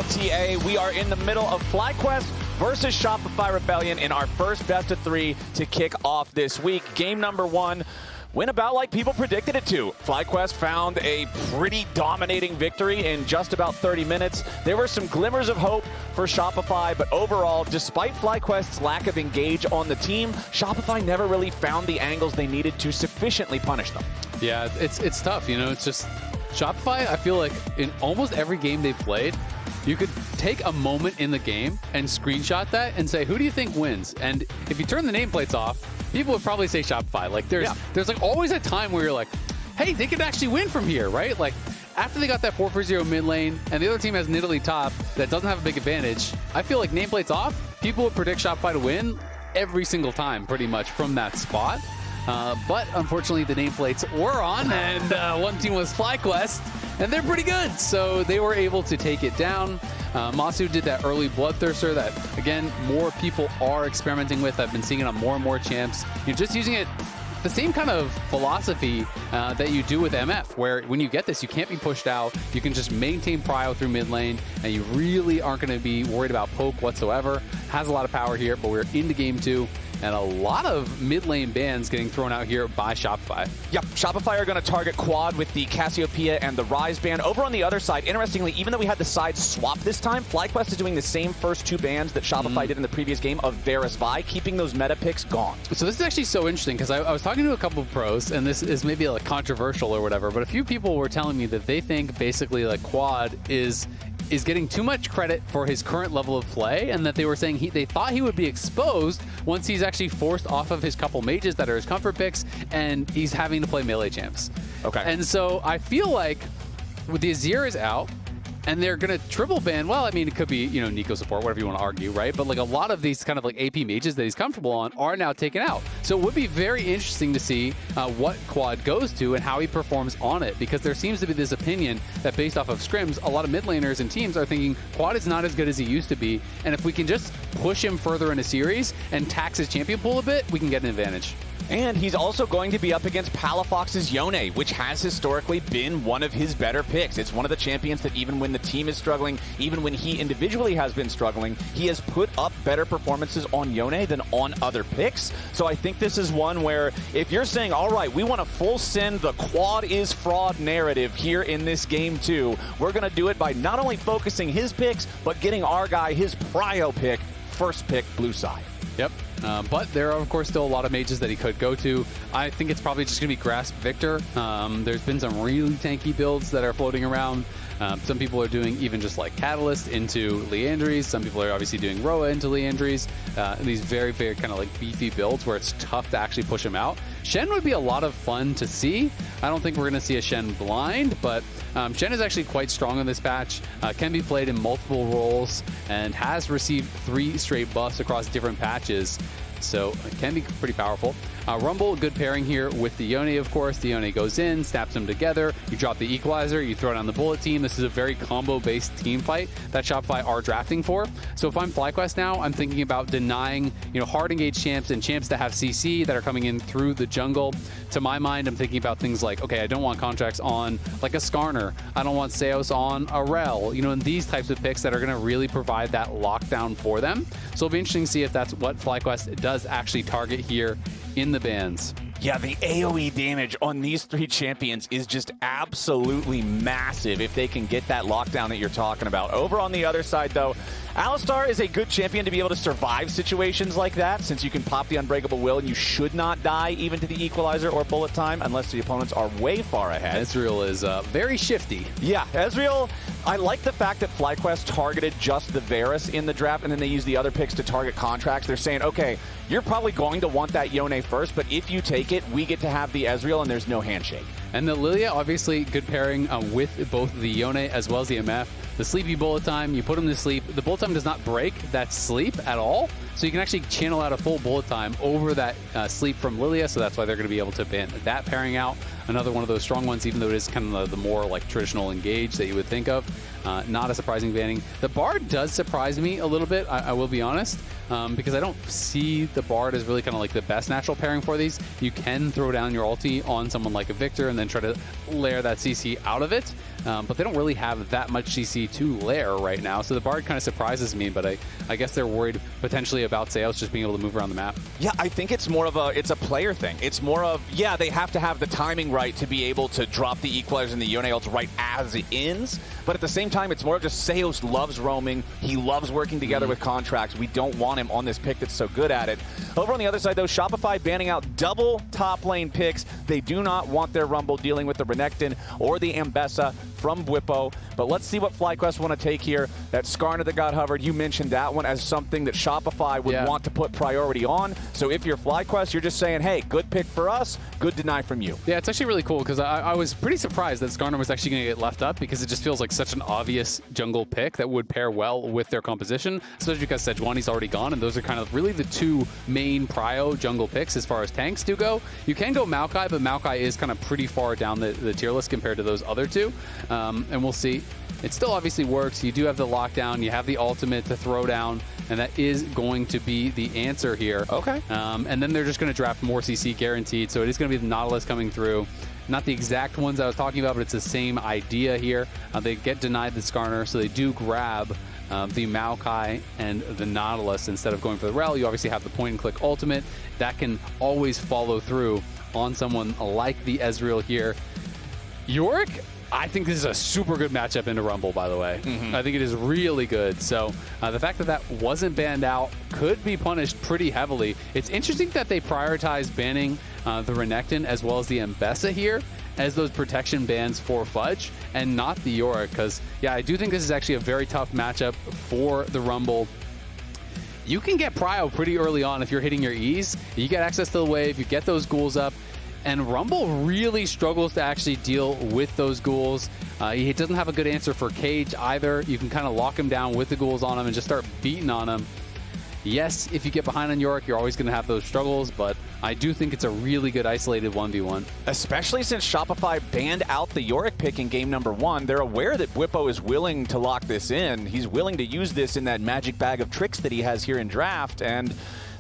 LTA. We are in the middle of FlyQuest versus Shopify Rebellion in our first best of 3 to kick off this week. Game number 1 went about like people predicted it to. FlyQuest found a pretty dominating victory in just about 30 minutes. There were some glimmers of hope for Shopify, but overall, despite FlyQuest's lack of engage on the team, Shopify never really found the angles they needed to sufficiently punish them. Yeah, it's tough, you know, it's just Shopify, I feel like in almost every game they've played, you could take a moment in the game and screenshot that and say, who do you think wins? And if you turn the nameplates off, people would probably say Shopify. Like there's like always a time where you're like, hey, they could actually win from here, right? Like after they got that 4-4-0 mid lane and the other team has Nidalee top that doesn't have a big advantage, I feel like nameplates off, people would predict Shopify to win every single time pretty much from that spot. But unfortunately, the nameplates were on, and one team was FlyQuest, and they're pretty good. So they were able to take it down. Massu did that early Bloodthirster that, again, more people are experimenting with. I've been seeing it on more and more champs. You're just using it the same kind of philosophy that you do with MF, where when you get this, you can't be pushed out. You can just maintain prio through mid lane, and you really aren't going to be worried about poke whatsoever. Has a lot of power here, but we're into game 2. And a lot of mid lane bans getting thrown out here by Shopify. Yep, Shopify are going to target quad with the Cassiopeia and the Rise ban. Over on the other side, interestingly, even though we had the sides swap this time, FlyQuest is doing the same first 2 bans that Shopify did in the previous game of Varus Vi, keeping those meta picks gone. So this is actually so interesting because I was talking to a couple of pros, and this is maybe like controversial or whatever, but a few people were telling me that they think basically like quad is getting too much credit for his current level of play, and that they were saying they thought he would be exposed once he's actually forced off of his couple mages that are his comfort picks, and he's having to play melee champs. Okay. And so I feel like with the Azir is out, and they're going to triple ban, well, I mean, it could be, you know, Nico support, whatever you want to argue, right? But like a lot of these kind of like AP mages that he's comfortable on are now taken out. So it would be very interesting to see what quad goes to and how he performs on it, because there seems to be this opinion that based off of scrims, a lot of mid laners and teams are thinking quad is not as good as he used to be. And if we can just push him further in a series and tax his champion pool a bit, we can get an advantage. And he's also going to be up against Palafox's Yone, which has historically been one of his better picks. It's one of the champions that even when the team is struggling, even when he individually has been struggling, he has put up better performances on Yone than on other picks. So I think this is one where if you're saying, all right, we want to full send the quad is fraud narrative here in this game too, we're going to do it by not only focusing his picks, but getting our guy his prio pick, first pick blue side. Yep. But there are, of course, still a lot of mages that he could go to. I think it's probably just going to be Grasp Viktor. There's been some really tanky builds that are floating around. Some people are doing even just like Catalyst into Liandry's. Some people are obviously doing Roa into Liandry's. These very, very kind of like beefy builds where it's tough to actually push him out. Shen would be a lot of fun to see. I don't think we're going to see a Shen blind, but Shen is actually quite strong in this patch, can be played in multiple roles, and has received 3 straight buffs across different patches. So it can be pretty powerful. Rumble, good pairing here with the Yone, of course. The Yone goes in, snaps them together. You drop the Equalizer, you throw down the Bullet team. This is a very combo-based team fight that Shopify are drafting for. So if I'm FlyQuest now, I'm thinking about denying, you know, hard engaged champs and champs that have CC that are coming in through the jungle. To my mind, I'm thinking about things like, okay, I don't want contracts on like a Skarner. I don't want Seos on Azael. You know, and these types of picks that are going to really provide that lockdown for them. So it'll be interesting to see if that's what FlyQuest does actually target here in the bans. Yeah, the AoE damage on these 3 champions is just absolutely massive if they can get that lockdown that you're talking about. Over on the other side, though, Alistar is a good champion to be able to survive situations like that, since you can pop the Unbreakable Will and you should not die even to the Equalizer or Bullet time unless the opponents are way far ahead. Ezreal is very shifty. Yeah, Ezreal, I like the fact that FlyQuest targeted just the Varus in the draft, and then they use the other picks to target contracts. They're saying, okay, you're probably going to want that Yone first, but if you take it, we get to have the Ezreal, and there's no handshake. And the Lilia, obviously, good pairing with both the Yone as well as the MF. The sleepy bullet time, you put him to sleep. The bullet time does not break that sleep at all, so you can actually channel out a full bullet time over that sleep from Lilia, so that's why they're going to be able to ban that pairing out. Another one of those strong ones, even though it is kind of the more like traditional engage that you would think of. Not a surprising banning. The Bard does surprise me a little bit, I will be honest. because I don't see the Bard as really kind of like the best natural pairing for these. You can throw down your ulti on someone like a Viktor and then try to layer that CC out of it, but they don't really have that much CC to layer right now, so the Bard kind of surprises me, but I guess they're worried potentially about Seoul just being able to move around the map. Yeah, I think it's more of it's a player thing. It's more of, yeah, they have to have the timing right to be able to drop the equalizers and the Yone ults right as it ends, but at the same time, it's more of just Seoul loves roaming. He loves working together with contracts. We don't want him on this pick that's so good at it. Over on the other side, though, Shopify banning out double top lane picks. They do not want their Rumble dealing with the Renekton or the Ambessa from Bwipo. But let's see what FlyQuest want to take here. That Skarner that got hovered, you mentioned that one as something that Shopify would want to put priority on. So if you're FlyQuest, you're just saying, hey, good pick for us, good deny from you. Yeah, it's actually really cool because I was pretty surprised that Skarner was actually going to get left up because it just feels like such an obvious jungle pick that would pair well with their composition, especially because Sejuani's already gone, and those are kind of really the two main prio jungle picks as far as tanks do go. You can go Maokai, but Maokai is kind of pretty far down the tier list compared to those other two, and we'll see. It still obviously works. You do have the lockdown, you have the ultimate to throw down, and that is going to be the answer here. Okay. And then they're just going to draft more CC guaranteed, so it is going to be the Nautilus coming through. Not the exact ones I was talking about, but it's the same idea here. They get denied the Skarner, so they do grab the Maokai and the Nautilus instead of going for the Rel. You obviously have the point-and-click ultimate. That can always follow through on someone like the Ezreal here. Yorik, I think this is a super good matchup into Rumble, by the way. I think it is really good. So the fact that that wasn't banned out could be punished pretty heavily. It's interesting that they prioritize banning the Renekton as well as the Ambessa here as those protection bans for Fudge and not the Yorik, because, yeah, I do think this is actually a very tough matchup for the Rumble. You can get prio pretty early on if you're hitting your E's. You get access to the wave, you get those ghouls up, and Rumble really struggles to actually deal with those ghouls. He doesn't have a good answer for Cage either. You can kind of lock him down with the ghouls on him and just start beating on him. Yes, if you get behind on Yorik, you're always going to have those struggles, but I do think it's a really good isolated 1v1. Especially since Shopify banned out the Yorik pick in game number 1. They're aware that Bwipo is willing to lock this in. He's willing to use this in that magic bag of tricks that he has here in draft, and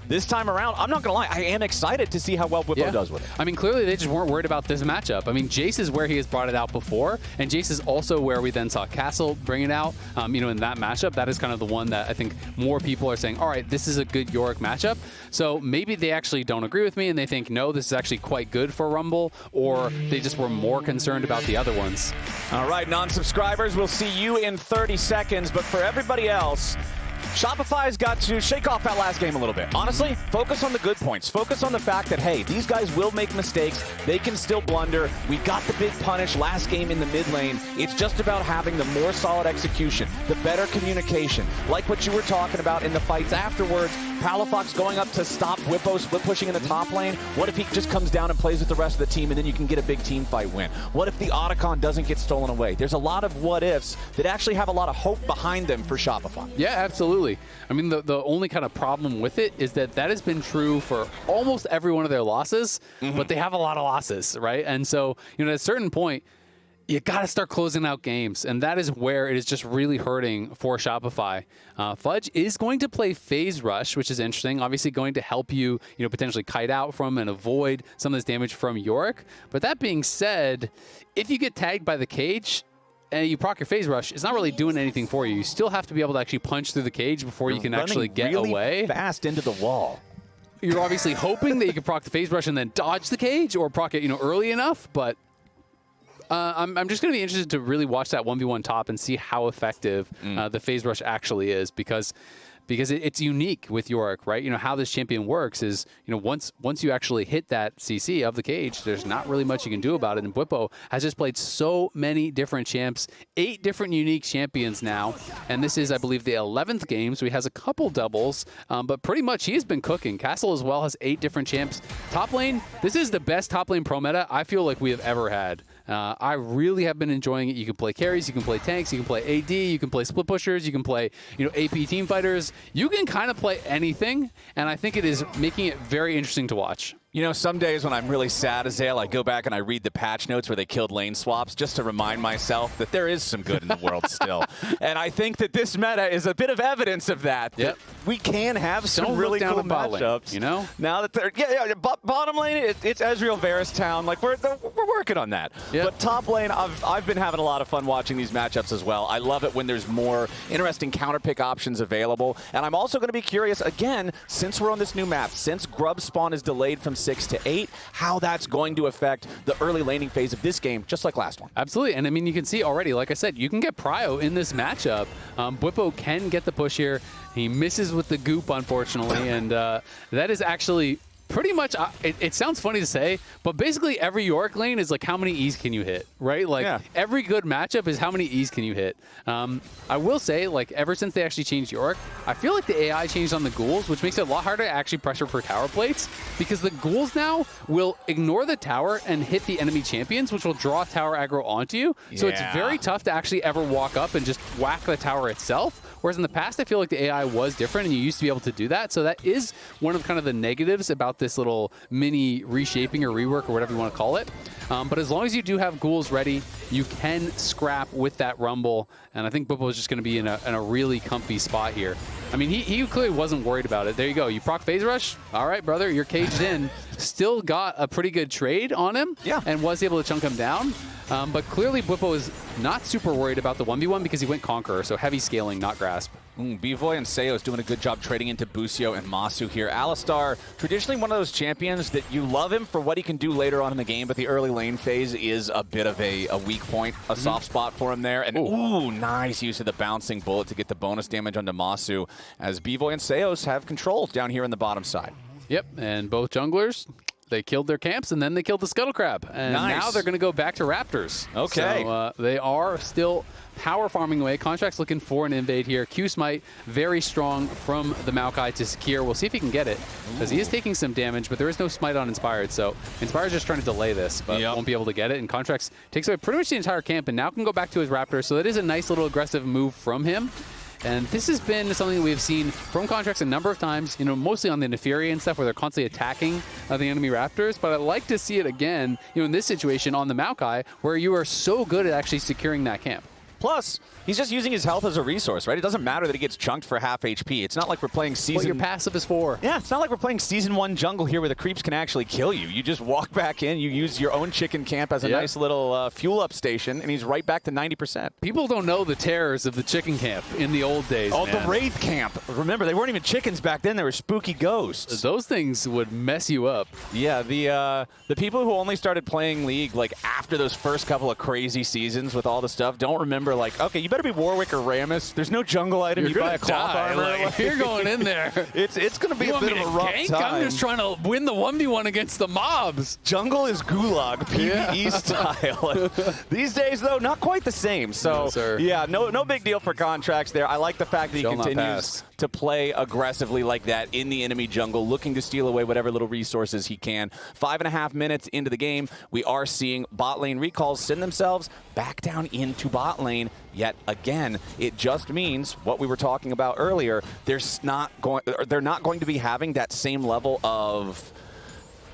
this time around, I'm not going to lie, I am excited to see how well Bwipo does with it. I mean, clearly they just weren't worried about this matchup. I mean, Jace is where he has brought it out before, and Jace is also where we then saw Castle bring it out. You know, in that matchup, that is kind of the one that I think more people are saying, all right, this is a good Yorik matchup. So maybe they actually don't agree with me, and they think, no, this is actually quite good for Rumble, or they just were more concerned about the other ones. All right, non-subscribers, we'll see you in 30 seconds, but for everybody else, Shopify's got to shake off that last game a little bit. Honestly, focus on the good points. Focus on the fact that, hey, these guys will make mistakes. They can still blunder. We got the big punish last game in the mid lane. It's just about having the more solid execution, the better communication. Like what you were talking about in the fights afterwards, Palafox going up to stop Bwipo split pushing in the top lane. What if he just comes down and plays with the rest of the team, and then you can get a big team fight win? What if the Otacon doesn't get stolen away? There's a lot of what ifs that actually have a lot of hope behind them for Shopify. Yeah, absolutely. I mean, the only kind of problem with it is that has been true for almost every one of their losses, but they have a lot of losses, right? And so, you know, at a certain point, you got to start closing out games, and that is where it is just really hurting for Shopify. Fudge is going to play Phase Rush, which is interesting. Obviously going to help you, you know, potentially kite out from and avoid some of this damage from Yorik. But that being said, if you get tagged by the Cage, and you proc your Phase Rush, it's not really doing anything for you. You still have to be able to actually punch through the cage before you can actually get really away. Fast into the wall. You're obviously hoping that you can proc the Phase Rush and then dodge the cage, or proc it, you know, early enough. But I'm just going to be interested to really watch that 1v1 top and see how effective the Phase Rush actually is, because it's unique with Yorik, right? You know, how this champion works is, you know, once you actually hit that CC of the cage, there's not really much you can do about it. And Bwipo has just played so many different champs, 8 different unique champions now. And this is, I believe, the 11th game, so he has a couple doubles, but pretty much he has been cooking. Castle as well has 8 different champs. Top lane, this is the best top lane pro meta I feel like we have ever had. I really have been enjoying it. You can play carries, you can play tanks, you can play AD, you can play split pushers, you can play, you know, AP team fighters. You can kind of play anything, and I think it is making it very interesting to watch. You know, some days when I'm really sad, Azael, I go back and I read the patch notes where they killed lane swaps just to remind myself that there is some good in the world still. And I think that this meta is a bit of evidence of that. Yep. We can have some Don't really look down cool at bot lane, matchups. you know? Now that they're, bottom lane, it's Ezreal Varus Town. Like, we're working on that. Yep. But top lane, I've been having a lot of fun watching these matchups as well. I love it when there's more interesting counter pick options available. And I'm also going to be curious, again, since we're on this new map, since Grub spawn is delayed from 6 to 8, how that's going to affect the early laning phase of this game, just like last one. Absolutely, and I mean, you can see already, like I said, you can get Prio in this matchup. Bwipo can get the push here. He misses with the goop, unfortunately, and that is actually pretty much, it sounds funny to say, but basically every Yorik lane is like, how many E's can you hit, right? Like, every good matchup is how many E's can you hit. I will say, like, ever since they actually changed Yorik, I feel like the AI changed on the ghouls, which makes it a lot harder to actually pressure for tower plates, because the ghouls now will ignore the tower and hit the enemy champions, which will draw tower aggro onto you. So it's very tough to actually ever walk up and just whack the tower itself. Whereas in the past, I feel like the AI was different, and you used to be able to do that. So that is one of kind of the negatives about this little mini reshaping or rework or whatever you want to call it. But as long as you do have ghouls ready, you can scrap with that rumble. And I think Bwipo is just going to be in a really comfy spot here. I mean, he clearly wasn't worried about it. There you go. You proc phase rush. All right, brother, you're caged in. Still got a pretty good trade on him and was able to chunk him down. But clearly Bwipo is not super worried about the 1v1 because he went Conqueror, so heavy scaling, not Grasp. Bvoy and Seoul is doing a good job trading into Busio and Massu here. Alistar, traditionally one of those champions that you love him for what he can do later on in the game, but the early lane phase is a bit of a weak point, a soft spot for him there. And nice use of the bouncing bullet to get the bonus damage onto Massu, as Bvoy and Seoul have control down here in the bottom side. Yep, and both junglers, they killed their camps, and then they killed the Scuttle Crab. And now they're going to go back to Raptors. Okay. So they are still power farming away. Contract's looking for an invade here. Q-Smite, very strong from the Maokai to secure. We'll see if he can get it, because he is taking some damage, but there is no Smite on Inspired. So Inspired's just trying to delay this, but won't be able to get it. And Contracts takes away pretty much the entire camp, and now can go back to his Raptors. So that is a nice little aggressive move from him. And this has been something that we've seen from Contracts a number of times, you know, mostly on the Neferi and stuff, where they're constantly attacking the enemy Raptors. But I'd like to see it again, you know, in this situation on the Maokai, where you are so good at actually securing that camp. Plus, he's just using his health as a resource, right? It doesn't matter that he gets chunked for half HP. It's not like we're playing season... What your passive is for. Yeah, it's not like we're playing Season 1 jungle here where the creeps can actually kill you. You just walk back in, you use your own chicken camp as a nice little fuel-up station, and he's right back to 90%. People don't know the terrors of the chicken camp in the old days, Oh, man. the Wraith camp. Remember, they weren't even chickens back then. They were spooky ghosts. Those things would mess you up. Yeah, the people who only started playing League like after those first couple of crazy seasons with all the stuff don't remember, like, okay, you better be Warwick or Rammus. There's no jungle item. You buy a cloth armor. Like, you're going in there. It's going to be a bit of a rough time. I'm just trying to win the 1v1 against the mobs. Jungle is gulag, PvE style. These days, though, not quite the same. So, no big deal for Contracts there. I like the fact that he continues to play aggressively like that in the enemy jungle, looking to steal away whatever little resources he can. 5.5 minutes into the game, we are seeing bot lane recalls send themselves back down into bot lane. Yet again, it just means what we were talking about earlier. They're not going to be having that same level of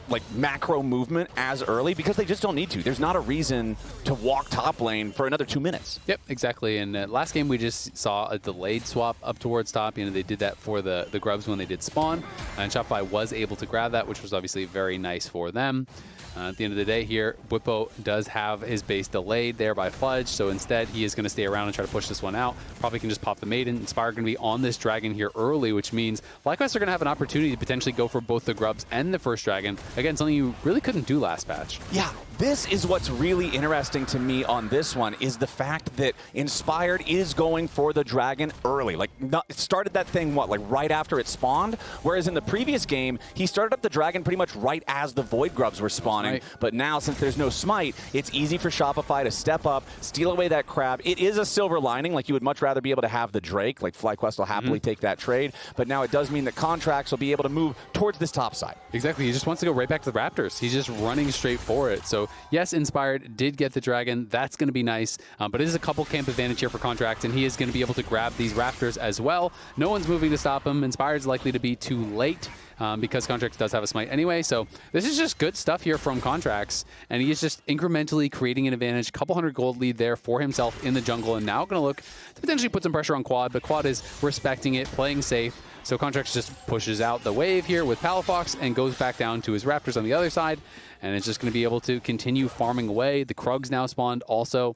like macro movement as early because they just don't need to. There's not a reason to walk top lane for another 2 minutes. Yep, exactly. And last game we just saw a delayed swap up towards top. You know, they did that for the grubs when they did spawn, and Shopify was able to grab that, which was obviously very nice for them. At the end of the day here, Bwipo does have his base delayed there by Fudge, so instead he is going to stay around and try to push this one out. Probably can just pop the Maiden. Inspire going to be on this dragon here early, which means FlyQuest are going to have an opportunity to potentially go for both the grubs and the first dragon. Again, something you really couldn't do last patch. Yeah, this is what's really interesting to me on this one, is the fact that Inspired is going for the dragon early. Like, started that thing, like right after it spawned? Whereas in the previous game, he started up the dragon pretty much right as the Void Grubs were spawning. Right. But now, since there's no smite, it's easy for Shopify to step up, steal away that crab. It is a silver lining. Like, you would much rather be able to have the Drake. Like, FlyQuest will happily take that trade. But now it does mean that Contracts will be able to move towards this top side. Exactly. He just wants to go right back to the Raptors. He's just running straight for it. So, yes, Inspired did get the dragon. That's going to be nice. But it is a couple camp advantage here for Contracts, and he is going to be able to grab these Raptors as well. No one's moving to stop him. Inspired's likely to be too late. because Contracts does have a smite anyway. So this is just good stuff here from Contracts, and he is just incrementally creating an advantage. Couple hundred gold lead there for himself in the jungle, and now going to look to potentially put some pressure on Quad, but Quad is respecting it, playing safe. So Contracts just pushes out the wave here with Palafox and goes back down to his Raptors on the other side, and it's just going to be able to continue farming away. The Krugs now spawned also,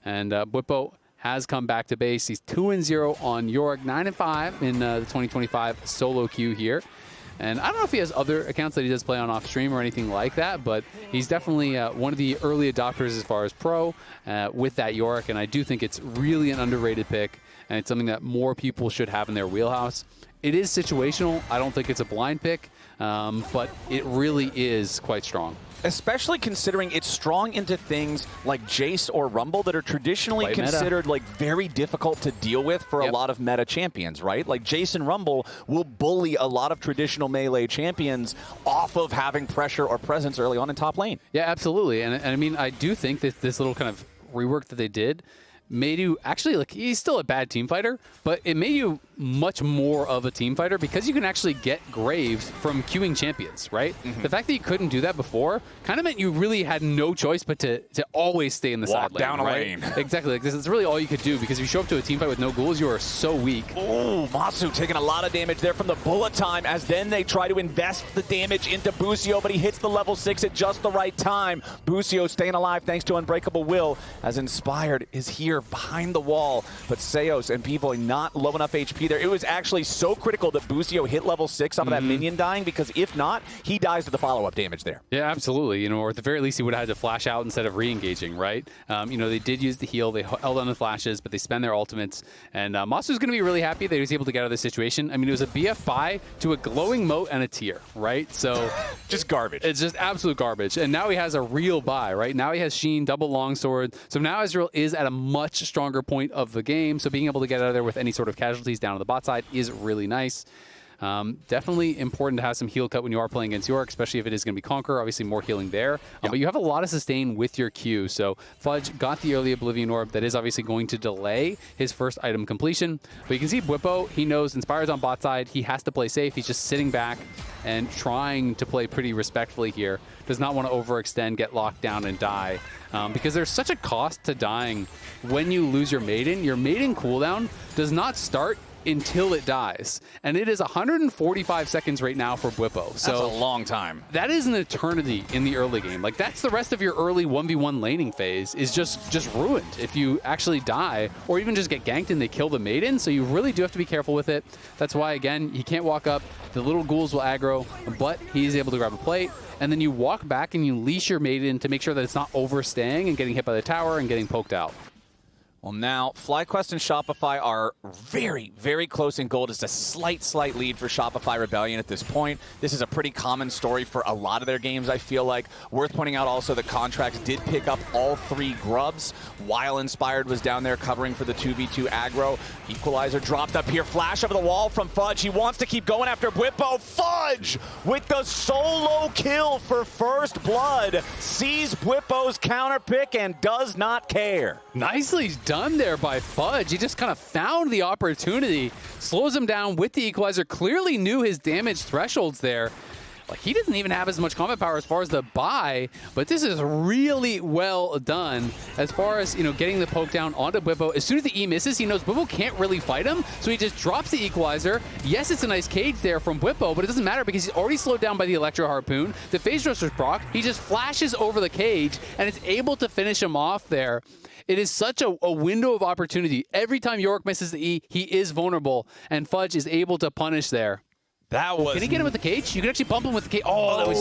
and Bwipo has come back to base. He's 2-0 on Yorik, 9-5 in the 2025 solo queue here. And I don't know if he has other accounts that he does play on off stream or anything like that, but he's definitely one of the early adopters as far as pro with that Yorik, and I do think it's really an underrated pick, and it's something that more people should have in their wheelhouse. It is situational. I don't think it's a blind pick, but it really is quite strong. Especially considering it's strong into things like Jace or Rumble that are traditionally Quite considered like very difficult to deal with for a lot of meta champions, right? Like Jace and Rumble will bully a lot of traditional melee champions off of having pressure or presence early on in top lane. Yeah, absolutely. And I mean, I do think that this little kind of rework that they did made you actually, like, he's still a bad team fighter, but it made you much more of a team fighter because you can actually get Graves from queuing champions, right? The fact that you couldn't do that before kind of meant you really had no choice but to always stay in the side lane. Down a right? lane. Exactly. Like, this is really all you could do, because if you show up to a team fight with no ghouls, you are so weak. Oh, Massu taking a lot of damage there from the bullet time, as then they try to invest the damage into Busio, but he hits the level 6 at just the right time. Busio staying alive thanks to Unbreakable Will, as Inspired is here behind the wall, but Seos and Bvoy not low enough HP there. It was actually so critical that Busio hit level 6 off of that minion dying, because if not, he dies to the follow-up damage there. Yeah, absolutely. You know, or at the very least, he would have had to flash out instead of re-engaging, right? You know, they did use the heal. They held on the flashes, but they spend their ultimates. And Massu's going to be really happy that he was able to get out of this situation. I mean, it was a BF buy to a glowing moat and a tier, right? So just garbage. It's just absolute garbage. And now he has a real buy, right? Now he has Sheen, double longsword. So now Ezreal is at a much stronger point of the game. So being able to get out of there with any sort of casualties down on the bot side is really nice. Definitely important to have some heal cut when you are playing against Yorik, especially if it is going to be Conqueror. Obviously more healing there. But you have a lot of sustain with your Q. So Fudge got the early Oblivion Orb. That is obviously going to delay his first item completion. But you can see Bwipo, he knows Inspired's on bot side. He has to play safe. He's just sitting back and trying to play pretty respectfully here. Does not want to overextend, get locked down, and die. Because there's such a cost to dying when you lose your Maiden. Your Maiden cooldown does not start until it dies. And it is 145 seconds right now for Bwipo. So that's a long time. That is an eternity in the early game. Like, that's the rest of your early 1v1 laning phase is just ruined if you actually die, or even just get ganked and they kill the Maiden. So you really do have to be careful with it. That's why, again, he can't walk up. The little ghouls will aggro, but he is able to grab a plate. And then you walk back and you leash your Maiden to make sure that it's not overstaying and getting hit by the tower and getting poked out. Well, now FlyQuest and Shopify are very, very close in gold. It's a slight lead for Shopify Rebellion at this point. This is a pretty common story for a lot of their games, I feel like. Worth pointing out also the Contracts did pick up all 3 grubs while Inspired was down there covering for the 2v2 aggro. Equalizer dropped up here. Flash over the wall from Fudge. He wants to keep going after Bwipo. Fudge with the solo kill for first blood. Sees Bwipo's counter pick and does not care. Nicely done there by Fudge. He just kind of found the opportunity, slows him down with the equalizer, clearly knew his damage thresholds there. Like, he doesn't even have as much combat power as far as the buy, but this is really well done as far as, you know, getting the poke down onto Bwipo. As soon as the E misses, he knows Bwipo can't really fight him, so he just drops the equalizer. Yes, it's a nice cage there from Bwipo, but it doesn't matter because he's already slowed down by the Electro Harpoon. The Phase Thruster's proc, he just flashes over the cage, and it's able to finish him off there. It is such a window of opportunity. Every time Yorik misses the E, he is vulnerable, and Fudge is able to punish there. That was... Can he get him with the cage? You can actually bump him with the cage. Oh, that was...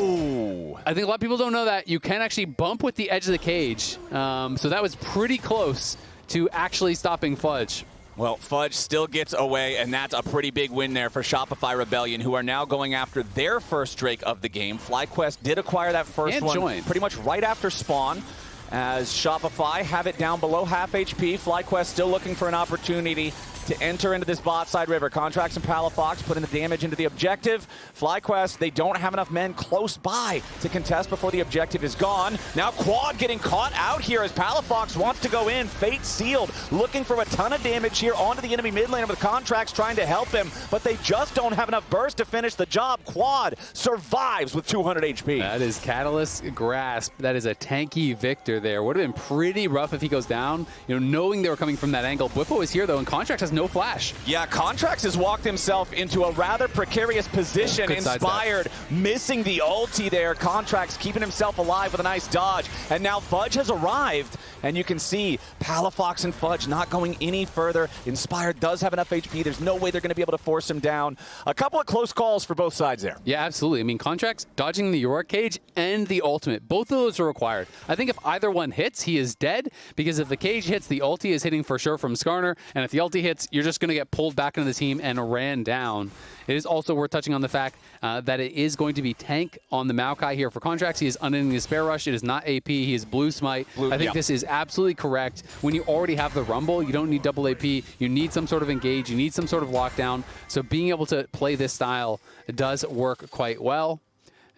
I think a lot of people don't know that. You can actually bump with the edge of the cage. So that was pretty close to actually stopping Fudge. Well, Fudge still gets away, and that's a pretty big win there for Shopify Rebellion, who are now going after their first Drake of the game. FlyQuest did acquire that first one pretty much right after spawn, as Shopify have it down below half HP. FlyQuest still looking for an opportunity to enter into this bot side river. Contracts and Palafox putting the damage into the objective. FlyQuest, they don't have enough men close by to contest before the objective is gone. Now Quad getting caught out here as Palafox wants to go in. Fate sealed, looking for a ton of damage here onto the enemy mid laner with Contracts trying to help him, but they just don't have enough burst to finish the job. Quad survives with 200 HP. That is Catalyst Grasp. That is a tanky Viktor there. Would have been pretty rough if he goes down, knowing they were coming from that angle. Bwipo is here, though, and Contracts has no flash. Yeah, Contracts has walked himself into a rather precarious position. Inspired, missing the ulti there. Contracts keeping himself alive with a nice dodge. And now Fudge has arrived, and you can see Palafox and Fudge not going any further. Inspired does have enough HP. There's no way they're going to be able to force him down. A couple of close calls for both sides there. Yeah, absolutely. I mean, Contracts dodging the Yorik cage and the ultimate. Both of those are required. I think if either one hits, he is dead, because if the cage hits, the ulti is hitting for sure from Skarner, and if the ulti hits, you're just going to get pulled back into the team and ran down. It is also worth touching on the fact that it is going to be tank on the Maokai here for Contracts. He is unending the Spare Rush. It is not AP. He is Blue Smite. I think this is absolutely correct. When you already have the Rumble, you don't need double AP. You need some sort of engage. You need some sort of lockdown. So being able to play this style does work quite well.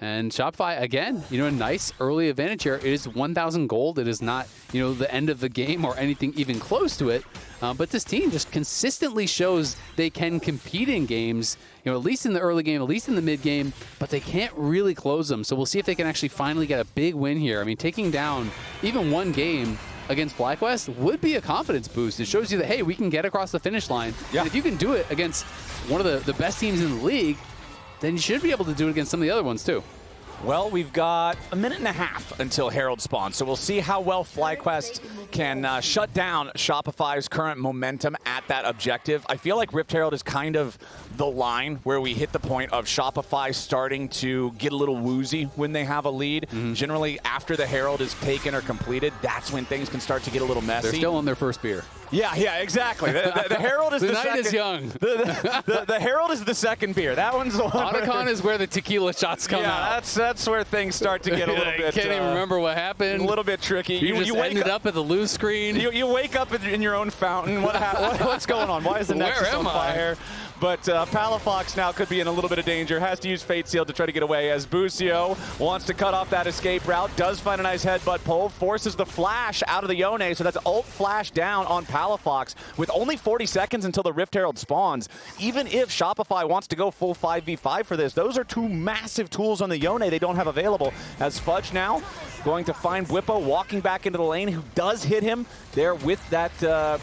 And Shopify, again, a nice early advantage here. It is 1,000 gold. It is not, the end of the game or anything even close to it. But this team just consistently shows they can compete in games, at least in the early game, at least in the mid game, but they can't really close them. So we'll see if they can actually finally get a big win here. I mean, taking down even one game against FlyQuest would be a confidence boost. It shows you that, hey, we can get across the finish line. Yeah. And if you can do it against one of the best teams in the league, then you should be able to do it against some of the other ones too. Well, we've got a minute and a half until Herald spawns, so we'll see how well FlyQuest can shut down Shopify's current momentum at that objective. I feel like Rift Herald is kind of the line where we hit the point of Shopify starting to get a little woozy when they have a lead. Generally, after the Herald is taken or completed, that's when things can start to get a little messy. They're still on their first beer. Yeah, exactly. The Herald is the night second. Is young. The Herald is the second beer. That one's the one. Otacon is where the tequila shots come out. That's where things start to get a little bit. Can't even remember what happened. A little bit tricky. You just ended up at the lose screen. You wake up in your own fountain. What's going on? Why is the Nexus on fire? But Palafox now could be in a little bit of danger. Has to use Fate Seal to try to get away as Busio wants to cut off that escape route. Does find a nice headbutt pull. Forces the flash out of the Yone. So that's ult flash down on Palafox with only 40 seconds until the Rift Herald spawns. Even if Shopify wants to go full 5v5 for this, those are two massive tools on the Yone they don't have available. As Fudge now going to find Bwipo walking back into the lane, who does hit him there with that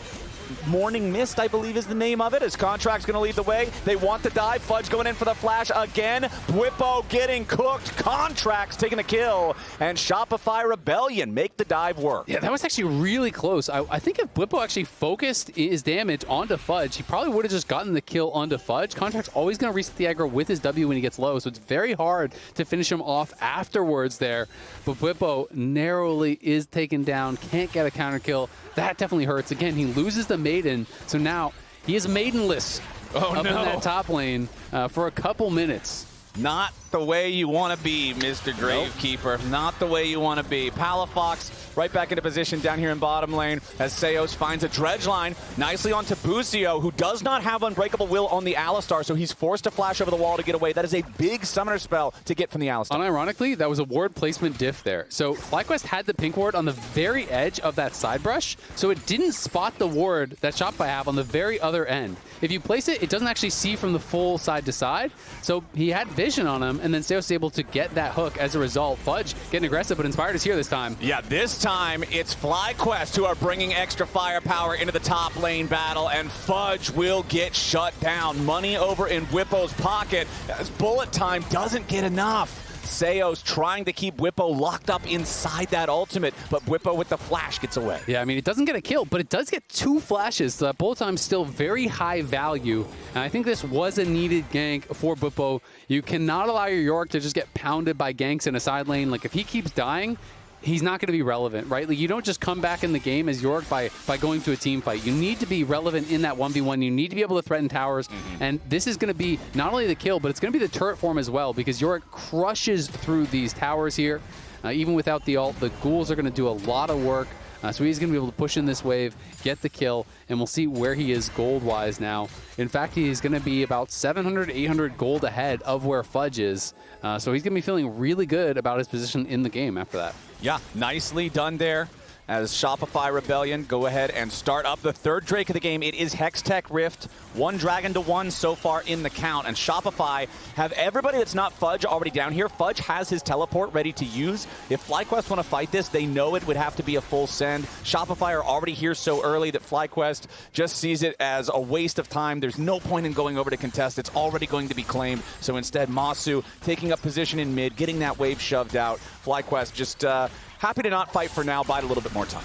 Morning Mist, I believe is the name of it, as Contract's going to lead the way. They want the dive. Fudge going in for the flash again. Bwipo getting cooked. Contracts taking the kill. And Shopify Rebellion make the dive work. Yeah, that was actually really close. I think if Bwipo actually focused his damage onto Fudge, he probably would have just gotten the kill onto Fudge. Contract's always going to reset the aggro with his W when he gets low, so it's very hard to finish him off afterwards there. But Bwipo narrowly is taken down, can't get a counter kill. That definitely hurts. Again, he loses the Maiden, so now he is maidenless up in that top lane for a couple minutes. Not the way you want to be, Mr. Gravekeeper. Nope. Not the way you want to be. Palafox right back into position down here in bottom lane as Seos finds a dredge line nicely onto Busio, who does not have Unbreakable Will on the Alistar, so he's forced to flash over the wall to get away. That is a big summoner spell to get from the Alistar. Unironically, that was a ward placement diff there. So FlyQuest had the pink ward on the very edge of that side brush, so it didn't spot the ward that Shopify have on the very other end. If you place it, it doesn't actually see from the full side to side, so he had vision on him, and then Seos is able to get that hook as a result. Fudge getting aggressive, but Inspired is here this time. Yeah, this time it's FlyQuest who are bringing extra firepower into the top lane battle, and Fudge will get shut down. Money over in Bwipo's pocket as bullet time doesn't get enough. Seos trying to keep Bwipo locked up inside that ultimate, but Bwipo with the flash gets away. Yeah, I mean, it doesn't get a kill, but it does get 2 flashes. So that bullet time's still very high value, and I think this was a needed gank for Bwipo. You cannot allow your Yorik to just get pounded by ganks in a side lane. Like, if he keeps dying, he's not going to be relevant, right? Like, you don't just come back in the game as Yorik by going to a team fight. You need to be relevant in that 1v1. You need to be able to threaten towers. And this is going to be not only the kill, but it's going to be the turret form as well, because Yorik crushes through these towers here. Even without the ult, the ghouls are going to do a lot of work. So he's going to be able to push in this wave, get the kill, and we'll see where he is gold-wise now. In fact, he's going to be about 700, 800 gold ahead of where Fudge is. So he's going to be feeling really good about his position in the game after that. Yeah, nicely done there. As Shopify Rebellion go ahead and start up the third Drake of the game. It is Hextech Rift, 1 Dragon to 1 so far in the count. And Shopify have everybody that's not Fudge already down here. Fudge has his teleport ready to use. If FlyQuest want to fight this, they know it would have to be a full send. Shopify are already here so early that FlyQuest just sees it as a waste of time. There's no point in going over to contest. It's already going to be claimed. So instead, Massu taking up position in mid, getting that wave shoved out. FlyQuest just happy to not fight for now, bide a little bit more time.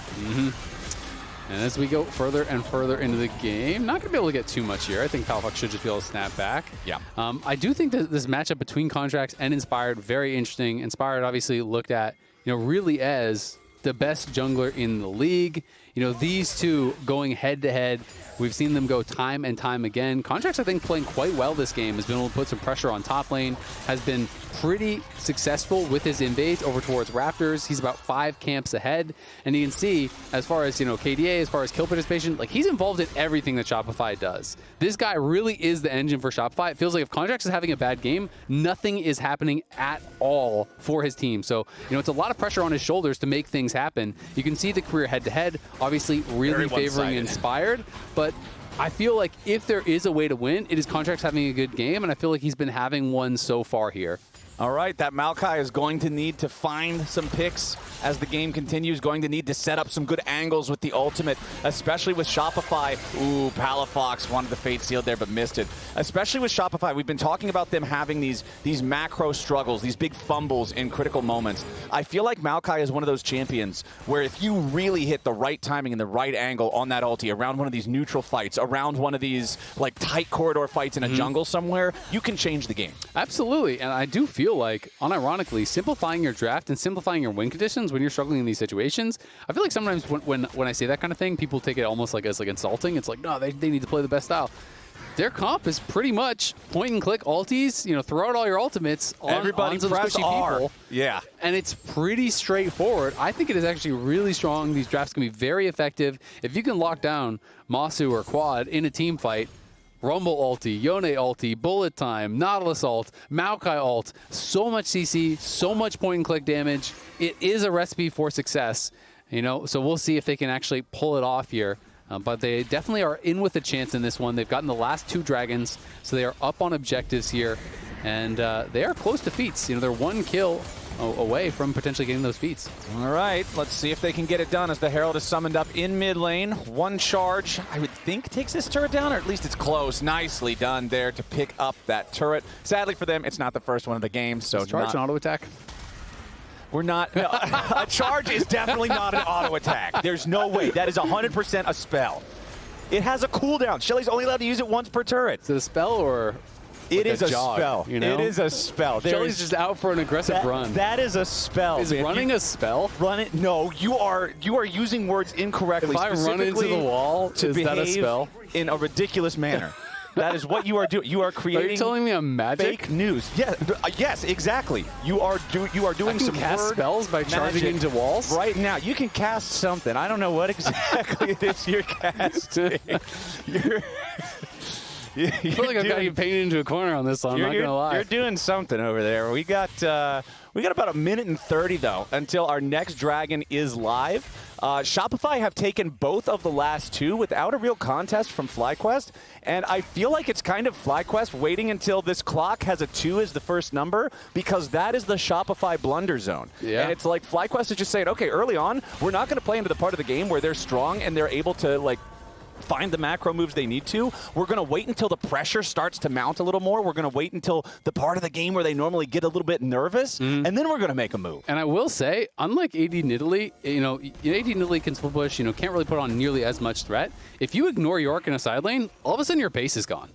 And as we go further and further into the game, not going to be able to get too much here. I think Palafox should just be able to snap back. Yeah. I do think that this matchup between Contracts and Inspired, very interesting. Inspired obviously looked at, really as the best jungler in the league. These two going head-to-head. We've seen them go time and time again. Contracts, I think, playing quite well this game, has been able to put some pressure on top lane, has been pretty successful with his invades over towards Raptors. He's about 5 camps ahead. And you can see, as far as, KDA, as far as kill participation, he's involved in everything that Shopify does. This guy really is the engine for Shopify. It feels like if Contracts is having a bad game, nothing is happening at all for his team. So, it's a lot of pressure on his shoulders to make things happen. You can see the career head-to-head, obviously really favoring Inspired, but I feel like if there is a way to win, it is Contracts having a good game, and I feel like he's been having one so far here. All right, that Maokai is going to need to find some picks as the game continues, going to need to set up some good angles with the ultimate, especially with Shopify. Ooh, Palafox wanted the Fate Sealed there, but missed it. Especially with Shopify, we've been talking about them having these macro struggles, these big fumbles in critical moments. I feel like Maokai is one of those champions where if you really hit the right timing and the right angle on that ulti, around one of these neutral fights, around one of these tight corridor fights in a jungle somewhere, you can change the game. Absolutely, and I do feel like, unironically, simplifying your draft and simplifying your win conditions when you're struggling in these situations, I feel like sometimes when I say that kind of thing, people take it almost as insulting. It's like, no, they need to play the best style. Their comp is pretty much point and click ultis, throw out all your ultimates on some squishy people. Yeah. And it's pretty straightforward. I think it is actually really strong. These drafts can be very effective. If you can lock down Massu or Quad in a team fight, Rumble ulti, Yone ulti, Bullet Time, Nautilus ult, Maokai ult, so much CC, so much point and click damage. It is a recipe for success, so we'll see if they can actually pull it off here. But they definitely are in with a chance in this one. They've gotten the last 2 dragons, so they are up on objectives here. And they are close to feats. They're 1 kill away from potentially getting those feats. All right, let's see if they can get it done as the Herald is summoned up in mid lane. 1 charge, I would think, takes this turret down, or at least it's close. Nicely done there to pick up that turret. Sadly for them, it's not the first one of the game, so charge an auto attack. We're not. No, a charge is definitely not an auto attack. There's no way. That is 100% a spell. It has a cooldown. Shelly's only allowed to use it once per turret. Is it a spell or? It is a jog, spell. It is a spell. Shelly's just out for an aggressive run. That is a spell. Is running a spell? Run it? No, you are using words incorrectly. If I run into the wall, is that a spell? In a ridiculous manner. That is what you are doing. You are creating. Are you telling me I'm magic? Fake news. Yeah, yes, exactly. You are doing some cast spells by charging into walls right now. You can cast something. I don't know what exactly it is you're casting. I feel like I've got you painted into a corner on this one. I'm not gonna lie. You're doing something over there. We got about a minute and 30 though until our next dragon is live. Shopify have taken both of the last 2 without a real contest from FlyQuest, and I feel like it's kind of FlyQuest waiting until this clock has a 2 as the first number, because that is the Shopify blunder zone. Yeah. And it's like FlyQuest is just saying, okay, early on, we're not going to play into the part of the game where they're strong and they're able to find the macro moves they need to. We're going to wait until the pressure starts to mount a little more. We're going to wait until the part of the game where they normally get a little bit nervous, and then we're going to make a move. And I will say, unlike AD Nidalee, AD Nidalee can split push, can't really put on nearly as much threat. If you ignore Yorik in a side lane, all of a sudden your base is gone.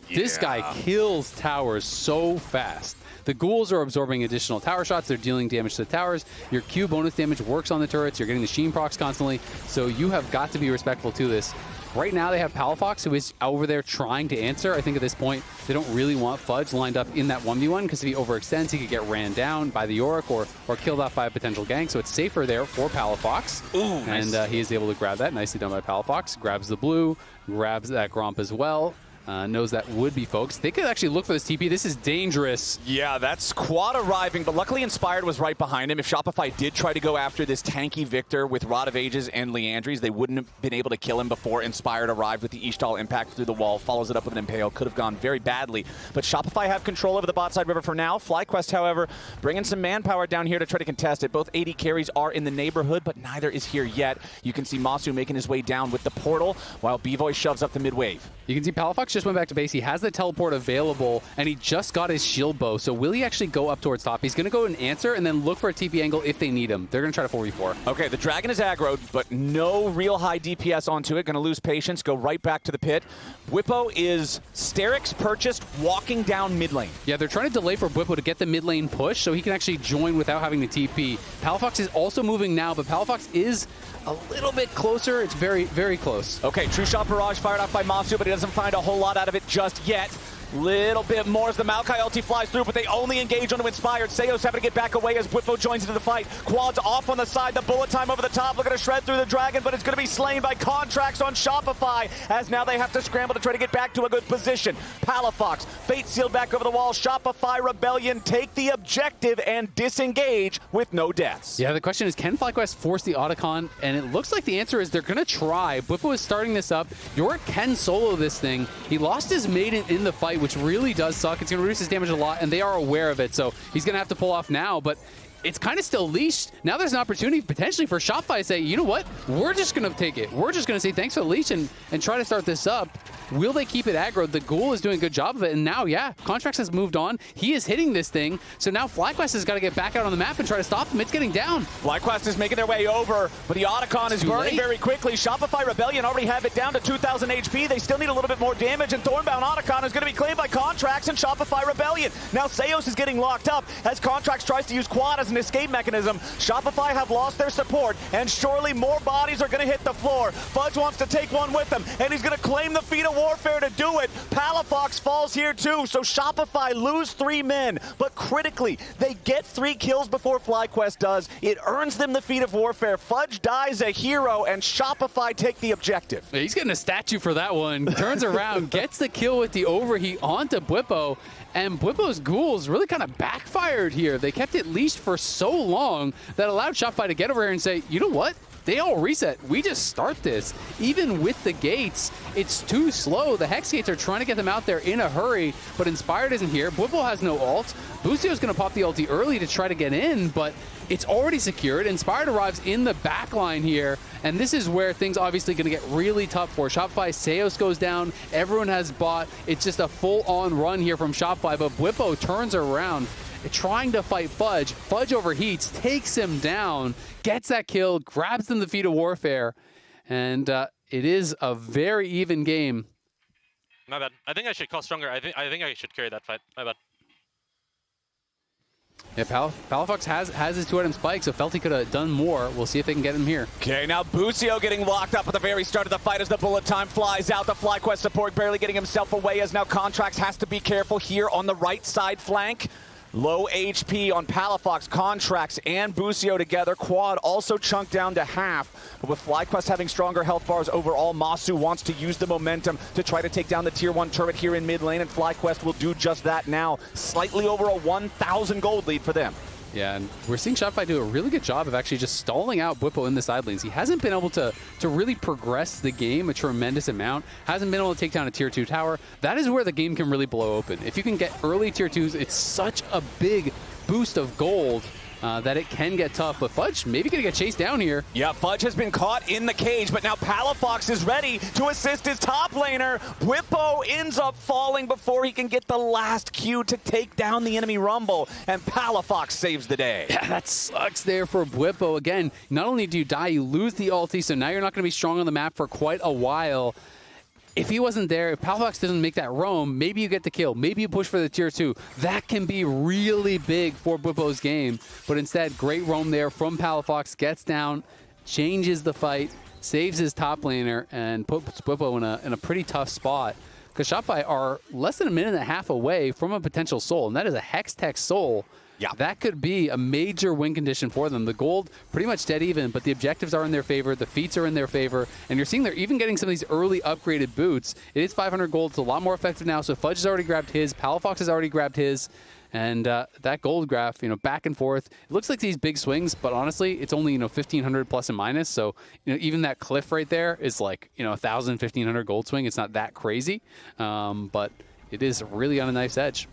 This guy kills towers so fast. The ghouls are absorbing additional tower shots. They're dealing damage to the towers. Your Q bonus damage works on the turrets. You're getting the Sheen procs constantly. So you have got to be respectful to this. Right now they have Palafox, who is over there trying to answer. I think at this point they don't really want Fudge lined up in that 1v1 because if he overextends, he could get ran down by the Yorik or killed off by a potential gank. So it's safer there for Palafox. Ooh, and nice. he is able to grab that. Nicely done by Palafox. Grabs the blue, grabs that Gromp as well. Knows that would be folks. They could actually look for this TP. This is dangerous. Yeah, that's Quad arriving, but luckily Inspired was right behind him. If Shopify did try to go after this tanky Viktor with Rod of Ages and Leandries, they wouldn't have been able to kill him before Inspired arrived with the Ishtal impact through the wall, follows it up with an Impale. Could have gone very badly, but Shopify have control over the bot side river for now. FlyQuest, however, bringing some manpower down here to try to contest it. Both AD carries are in the neighborhood, but neither is here yet. You can see Massu making his way down with the portal, while Bvoy shoves up the mid wave. You can see Palafox just went back to base. He has the teleport available, and he just got his shield bow. So will he actually go up towards top? He's going to go and answer, and then look for a TP angle if they need him. They're going to try to 4v4. Okay, the Dragon is aggroed, but no real high DPS onto it. Going to lose patience, go right back to the pit. Bwipo is Sterix purchased, walking down mid lane. Yeah, they're trying to delay for Bwipo to get the mid lane push so he can actually join without having the TP. Palafox is also moving now, but Palafox is a little bit closer. It's very, very close. Okay, True Shot Barrage fired off by Massu, but he doesn't find a whole lot out of it just yet. Little bit more as the Maokai ulti flies through, but they only engage onto Inspired. Seo's having to get back away as Bwipo joins into the fight. Quad's off on the side, the bullet time over the top, looking to shred through the Dragon, but it's going to be slain by Contracts on Shopify, as now they have to scramble to try to get back to a good position. Palafox, Fate sealed back over the wall. Shopify Rebellion take the objective and disengage with no deaths. Yeah, the question is, can FlyQuest force the Otacon? And it looks like the answer is they're going to try. Bwipo is starting this up. Yorik can solo this thing. He lost his maiden in the fight, which really does suck. It's going to reduce his damage a lot, and they are aware of it, so he's going to have to pull off now, but it's kind of still leashed. Now there's an opportunity potentially for Shopify to say, you know what, we're just going to take it. We're just going to say thanks for the leash and try to start this up. Will they keep it aggro? The Ghoul is doing a good job of it, and now, yeah, Contracts has moved on. He is hitting this thing, so now FlyQuest has got to get back out on the map and try to stop him. It's getting down. FlyQuest is making their way over, but the Otacon is burning very quickly. Shopify Rebellion already have it down to 2,000 HP. They still need a little bit more damage, and Thornbound Otacon is going to be claimed by Contracts and Shopify Rebellion. Now Seos is getting locked up as Contracts tries to use Quad as an escape mechanism. Shopify have lost their support, and surely more bodies are going to hit the floor. Fudge wants to take one with him, and he's going to claim the feat of warfare to do it. Palafox falls here too, so Shopify lose 3 men, but critically, they get 3 kills before FlyQuest does. It earns them the feat of warfare. Fudge dies a hero, and Shopify take the objective. He's getting a statue for that one. Turns around, gets the kill with the overheat onto Bwipo, and Bwipo's ghouls really kind of backfired here. They kept it leashed for so long that allowed Shopify to get over here and say, you know what? They all reset. We just start this. Even with the gates, it's too slow. The Hex gates are trying to get them out there in a hurry, but Inspired isn't here. Bwipo has no ult. Busio is going to pop the ulti early to try to get in, but it's already secured. Inspired arrives in the back line here, and this is where things obviously going to get really tough for Shopify. Seos goes down. Everyone has bought. It's just a full-on run here from Shopify, but Bwipo turns around, trying to fight Fudge. Fudge overheats, takes him down, gets that kill, grabs them the feat of warfare, and it is a very even game. My bad. I think I should call stronger. I think I should carry that fight. My bad. Yeah, Palafox has his 2-item spike, so felt he could have done more. We'll see if they can get him here. Okay, now Busio getting locked up at the very start of the fight as the bullet time flies out. The FlyQuest support barely getting himself away as now Contracts has to be careful here on the right side flank. Low HP on Palafox, Contracts, and Busio together. Quad also chunked down to half. But with FlyQuest having stronger health bars overall, Massu wants to use the momentum to try to take down the tier 1 turret here in mid lane, and FlyQuest will do just that now. Slightly over a 1,000 gold lead for them. Yeah, and we're seeing Shopify do a really good job of actually just stalling out Bwipo in the side lanes. He hasn't been able to really progress the game a tremendous amount. Hasn't been able to take down a tier 2 tower. That is where the game can really blow open. If you can get early tier 2s, it's such a big boost of gold that it can get tough. But Fudge maybe going to get chased down here. Yeah, Fudge has been caught in the cage, but now Palafox is ready to assist his top laner. Bwipo ends up falling before he can get the last Q to take down the enemy Rumble, and Palafox saves the day. Yeah, that sucks there for Bwipo. Again, not only do you die, you lose the ulti, so now you're not going to be strong on the map for quite a while. If he wasn't there, if Palafox doesn't make that roam, maybe you get the kill. Maybe you push for the tier 2. That can be really big for Bwipo's game. But instead, great roam there from Palafox. Gets down, changes the fight, saves his top laner and puts Bwipo in a pretty tough spot. Because Shopify are less than a minute and a half away from a potential Soul, and that is a Hex-Tech Soul. Yeah. That could be a major win condition for them. The gold pretty much dead even, but the objectives are in their favor, the feats are in their favor, and you're seeing they're even getting some of these early upgraded boots. It is 500 gold, it's a lot more effective now, so Fudge has already grabbed his, Palafox has already grabbed his, and that gold graph, back and forth, it looks like these big swings, but honestly, it's only, 1,500 plus and minus, so, even that cliff right there is like, 1,000, 1,500 gold swing. It's not that crazy, but it is really on a knife's edge.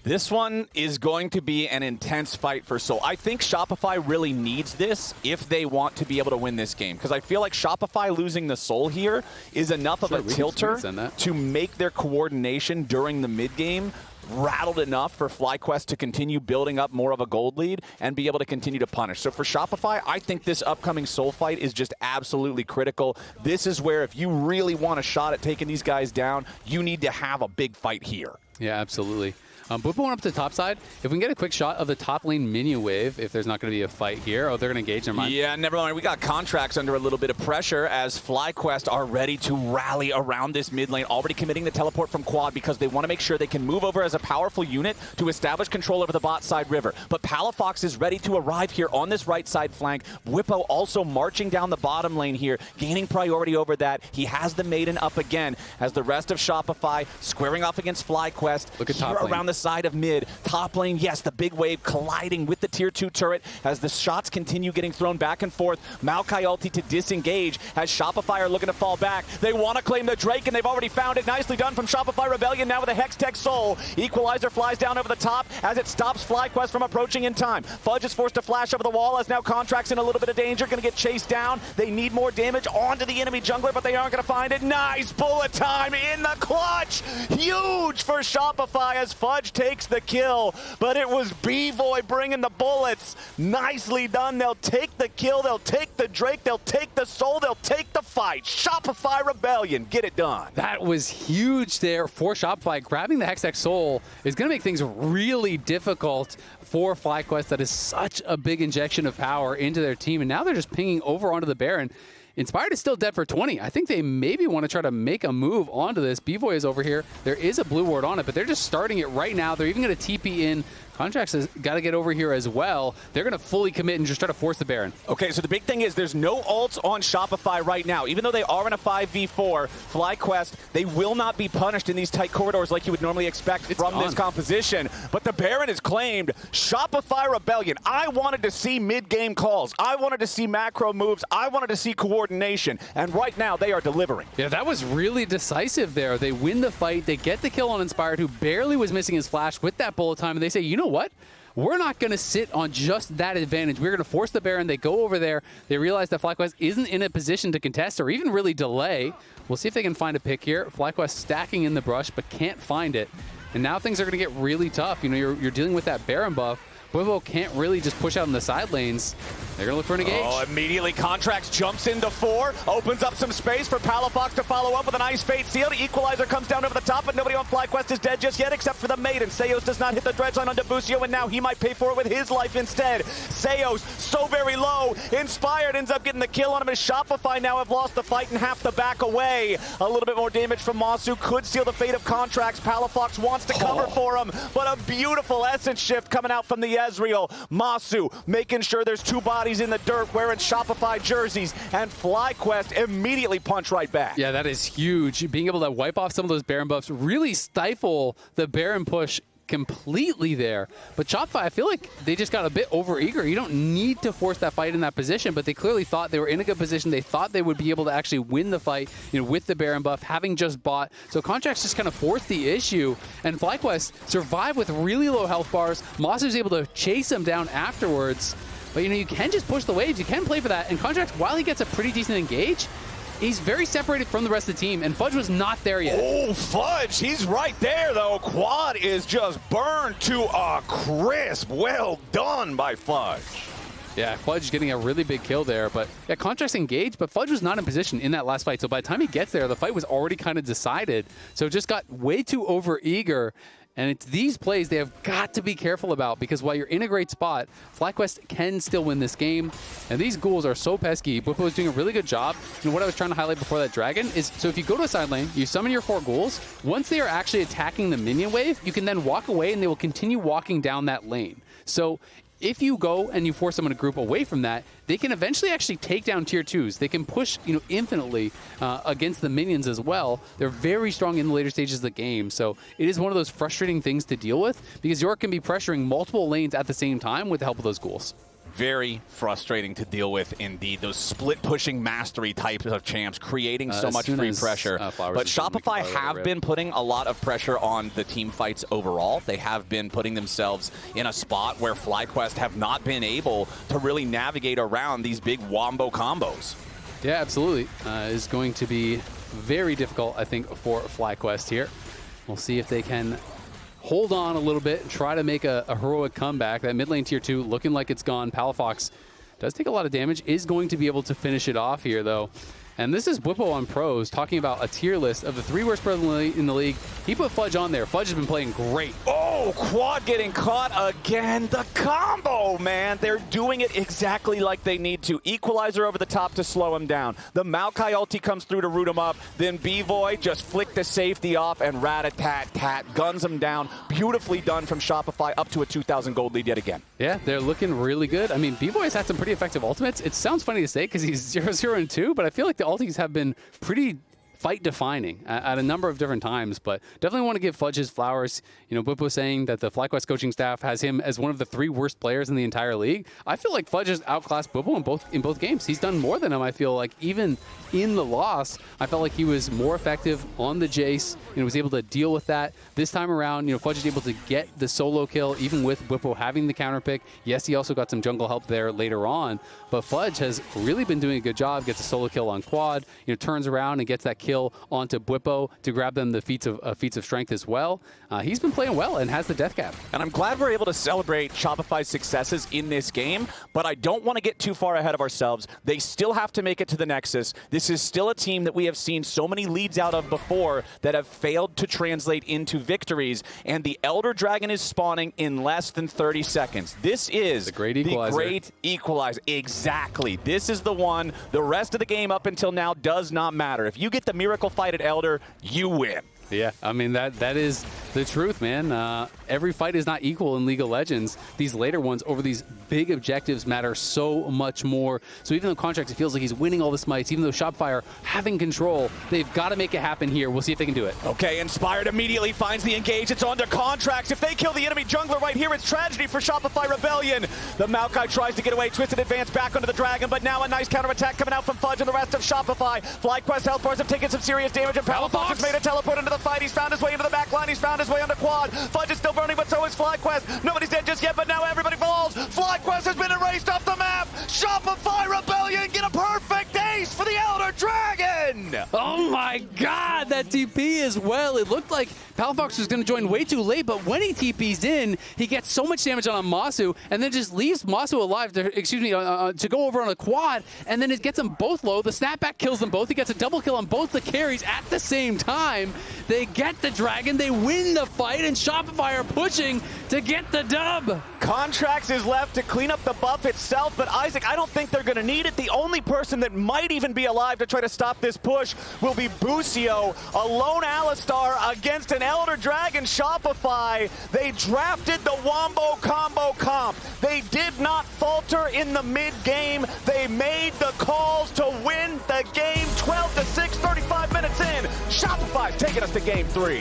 This one is going to be an intense fight for Seoul. I think Shopify really needs this if they want to be able to win this game, because I feel like Shopify losing the Soul here is enough of a tilter to make their coordination during the mid-game rattled enough for FlyQuest to continue building up more of a gold lead and be able to continue to punish. So for Shopify, I think this upcoming Soul fight is just absolutely critical. This is where if you really want a shot at taking these guys down, you need to have a big fight here. Yeah, absolutely. Bwipo went up to the top side. If we can get a quick shot of the top lane minion wave, if there's not going to be a fight here. Oh, they're going to engage, never mind. Yeah, never mind. We got Contracts under a little bit of pressure as FlyQuest are ready to rally around this mid lane, already committing the teleport from quad because they want to make sure they can move over as a powerful unit to establish control over the bot side river. But Palafox is ready to arrive here on this right side flank. Bwipo also marching down the bottom lane here, gaining priority over that. He has the Maiden up again as the rest of Shopify squaring off against FlyQuest. Look at top lane. Around the side of mid. Top lane, yes, the big wave colliding with the tier 2 turret as the shots continue getting thrown back and forth. Maokai ulti to disengage as Shopify are looking to fall back. They want to claim the Drake, and they've already found it. Nicely done from Shopify Rebellion now with a Hex-Tech Soul. Equalizer flies down over the top as it stops FlyQuest from approaching in time. Fudge is forced to flash over the wall as now Contract's in a little bit of danger, going to get chased down. They need more damage onto the enemy jungler, but they aren't going to find it. Nice bullet time in the clutch. Huge for Shopify as Fudge takes the kill, but it was Bvoy bringing the bullets. Nicely done. They'll take the kill, they'll take the Drake, they'll take the Soul, they'll take the fight. Shopify Rebellion, get it done. That was huge there for Shopify. Grabbing the Hex-Tech Soul is going to make things really difficult for FlyQuest. That is such a big injection of power into their team, and now they're just pinging over onto the Baron. Inspired is still dead for 20. I think they maybe want to try to make a move onto this. Bvoy is over here. There is a blue ward on it, but they're just starting it right now. They're even going to TP in. Contracts has got to get over here as well. They're going to fully commit and just try to force the Baron. Okay, so the big thing is there's no ults on Shopify right now. Even though they are in a 5v4, FlyQuest, they will not be punished in these tight corridors like you would normally expect from this composition. But the Baron is claimed. Shopify Rebellion. I wanted to see mid-game calls. I wanted to see macro moves. I wanted to see coordination. And right now, they are delivering. Yeah, that was really decisive there. They win the fight. They get the kill on Inspired, who barely was missing his flash with that bullet time. And they say, you know what? We're not going to sit on just that advantage. We're going to force the Baron. They go over there. They realize that FlyQuest isn't in a position to contest or even really delay. We'll see if they can find a pick here. FlyQuest stacking in the brush, but can't find it. And now things are going to get really tough. You're dealing with that Baron buff. Bwipo can't really just push out in the side lanes. They're going to look for an engage. Oh, immediately Contracts jumps into 4, opens up some space for Palafox to follow up with a nice fate seal. The Equalizer comes down over the top, but nobody on FlyQuest is dead just yet except for the Maiden. Seos does not hit the dredge line onto Busio, and now he might pay for it with his life instead. Seos, so very low. Inspired ends up getting the kill on him as Shopify now have lost the fight and have to back away. A little bit more damage from Massu could seal the fate of Contracts. Palafox wants to cover for him, but a beautiful essence shift coming out from the Ezreal. Massu making sure there's 2 bodies in the dirt wearing Shopify jerseys, and FlyQuest immediately punch right back. Yeah, that is huge. Being able to wipe off some of those Baron buffs, really stifle the Baron push completely there. But Shopify, I feel like they just got a bit overeager. You don't need to force that fight in that position, but they clearly thought they were in a good position. They thought they would be able to actually win the fight, with the Baron buff, having just bought. So Contracts just kind of forced the issue, and FlyQuest survived with really low health bars. Massu's able to chase them down afterwards. But you can just push the waves. You can play for that. And Contracts, while he gets a pretty decent engage, he's very separated from the rest of the team, and Fudge was not there yet. Oh, Fudge, he's right there, though. Quad is just burned to a crisp. Well done by Fudge. Yeah, Fudge getting a really big kill there, but yeah, Contracts engaged, but Fudge was not in position in that last fight, so by the time he gets there, the fight was already kind of decided, so just got way too overeager. And it's these plays they have got to be careful about, because while you're in a great spot, FlyQuest can still win this game. And these ghouls are so pesky. Bwipo is doing a really good job. And what I was trying to highlight before that dragon is, so if you go to a side lane, you summon your 4 ghouls, once they are actually attacking the minion wave, you can then walk away and they will continue walking down that lane. So if you go and you force someone to group away from that, they can eventually actually take down tier 2s. They can push, infinitely against the minions as well. They're very strong in the later stages of the game. So it is one of those frustrating things to deal with, because Yorik can be pressuring multiple lanes at the same time with the help of those ghouls. Very frustrating to deal with indeed. Those split-pushing mastery types of champs creating so much free pressure. But Shopify have been putting a lot of pressure on the team fights overall. They have been putting themselves in a spot where FlyQuest have not been able to really navigate around these big wombo combos. Yeah, absolutely. It's going to be very difficult, I think, for FlyQuest here. We'll see if they can hold on a little bit and try to make a heroic comeback. That mid lane tier 2 looking like it's gone. Palafox does take a lot of damage, is going to be able to finish it off here, though. And this is Bwipo on pros talking about a tier list of the 3 worst players in the league. He put Fudge on there. Fudge has been playing great. Oh, Quad getting caught again. The combo, man. They're doing it exactly like they need to. Equalizer over the top to slow him down. The Maokai ulti comes through to root him up. Then Bvoy just flicked the safety off and rat-a-tat-tat guns him down. Beautifully done from Shopify, up to a 2,000 gold lead yet again. Yeah, they're looking really good. I mean, Bvoy has had some pretty effective ultimates. It sounds funny to say because he's 0-0-2, but I feel like the ultis have been pretty fight-defining at a number of different times, but definitely want to give Fudge his flowers. Bwipo saying that the FlyQuest coaching staff has him as one of the 3 worst players in the entire league. I feel like Fudge has outclassed Bwipo in both games. He's done more than him, I feel like. Even in the loss, I felt like he was more effective on the Jace and was able to deal with that. This time around, Fudge is able to get the solo kill, even with Bwipo having the counter pick. Yes, he also got some jungle help there later on, but Fudge has really been doing a good job, gets a solo kill on Quad, turns around and gets that kill onto Bwipo to grab them the feats of strength as well. He's been playing well and has the death cap. And I'm glad we're able to celebrate Shopify's successes in this game, but I don't want to get too far ahead of ourselves. They still have to make it to the Nexus. This is still a team that we have seen so many leads out of before that have failed to translate into victories, and the Elder Dragon is spawning in less than 30 seconds. This is the great equalizer. Exactly. This is the one. The rest of the game up until now does not matter. If you get the miracle fight at Elder, you win. Yeah, I mean, that is the truth, man. Every fight is not equal in League of Legends. These later ones over these big objectives matter so much more. So even though Contracts, it feels like he's winning all the smites, even though Shopify are having control, they've got to make it happen here. We'll see if they can do it. Okay, Inspired immediately finds the engage. It's on to Contracts. If they kill the enemy jungler right here, it's tragedy for Shopify Rebellion. The Maokai tries to get away, twisted advance back onto the Dragon, but now a nice counterattack coming out from Fudge and the rest of Shopify. FlyQuest health bars have taken some serious damage, and Palafox has made a teleport into the fight. He's found his way into the back line. He's found his way onto Quad. Fudge is still burning, but so is FlyQuest. Nobody's dead just yet, but now everybody falls. FlyQuest has been erased off the map. Shopify Rebellion get a perfect ace for the Elder Dragon. Oh my God, that TP as well. It looked like Palafox was going to join way too late, but when he TPs in, he gets so much damage on a Massu, and then just leaves Massu alive to go over on a Quad, and then it gets them both low. The snapback kills them both. He gets a double kill on both the carries at the same time. They get the Dragon, they win the fight, and Shopify are pushing to get the dub. Contracts is left to clean up the buff itself, but Isaac, I don't think they're going to need it. The only person that might even be alive to try to stop this push will be Busio, a lone Alistar against an Elder Dragon Shopify. They drafted the Wombo combo comp. They did not falter in the mid-game. They made the calls to win the game 12-6, 35 minutes in. Shopify's taking us to game 3.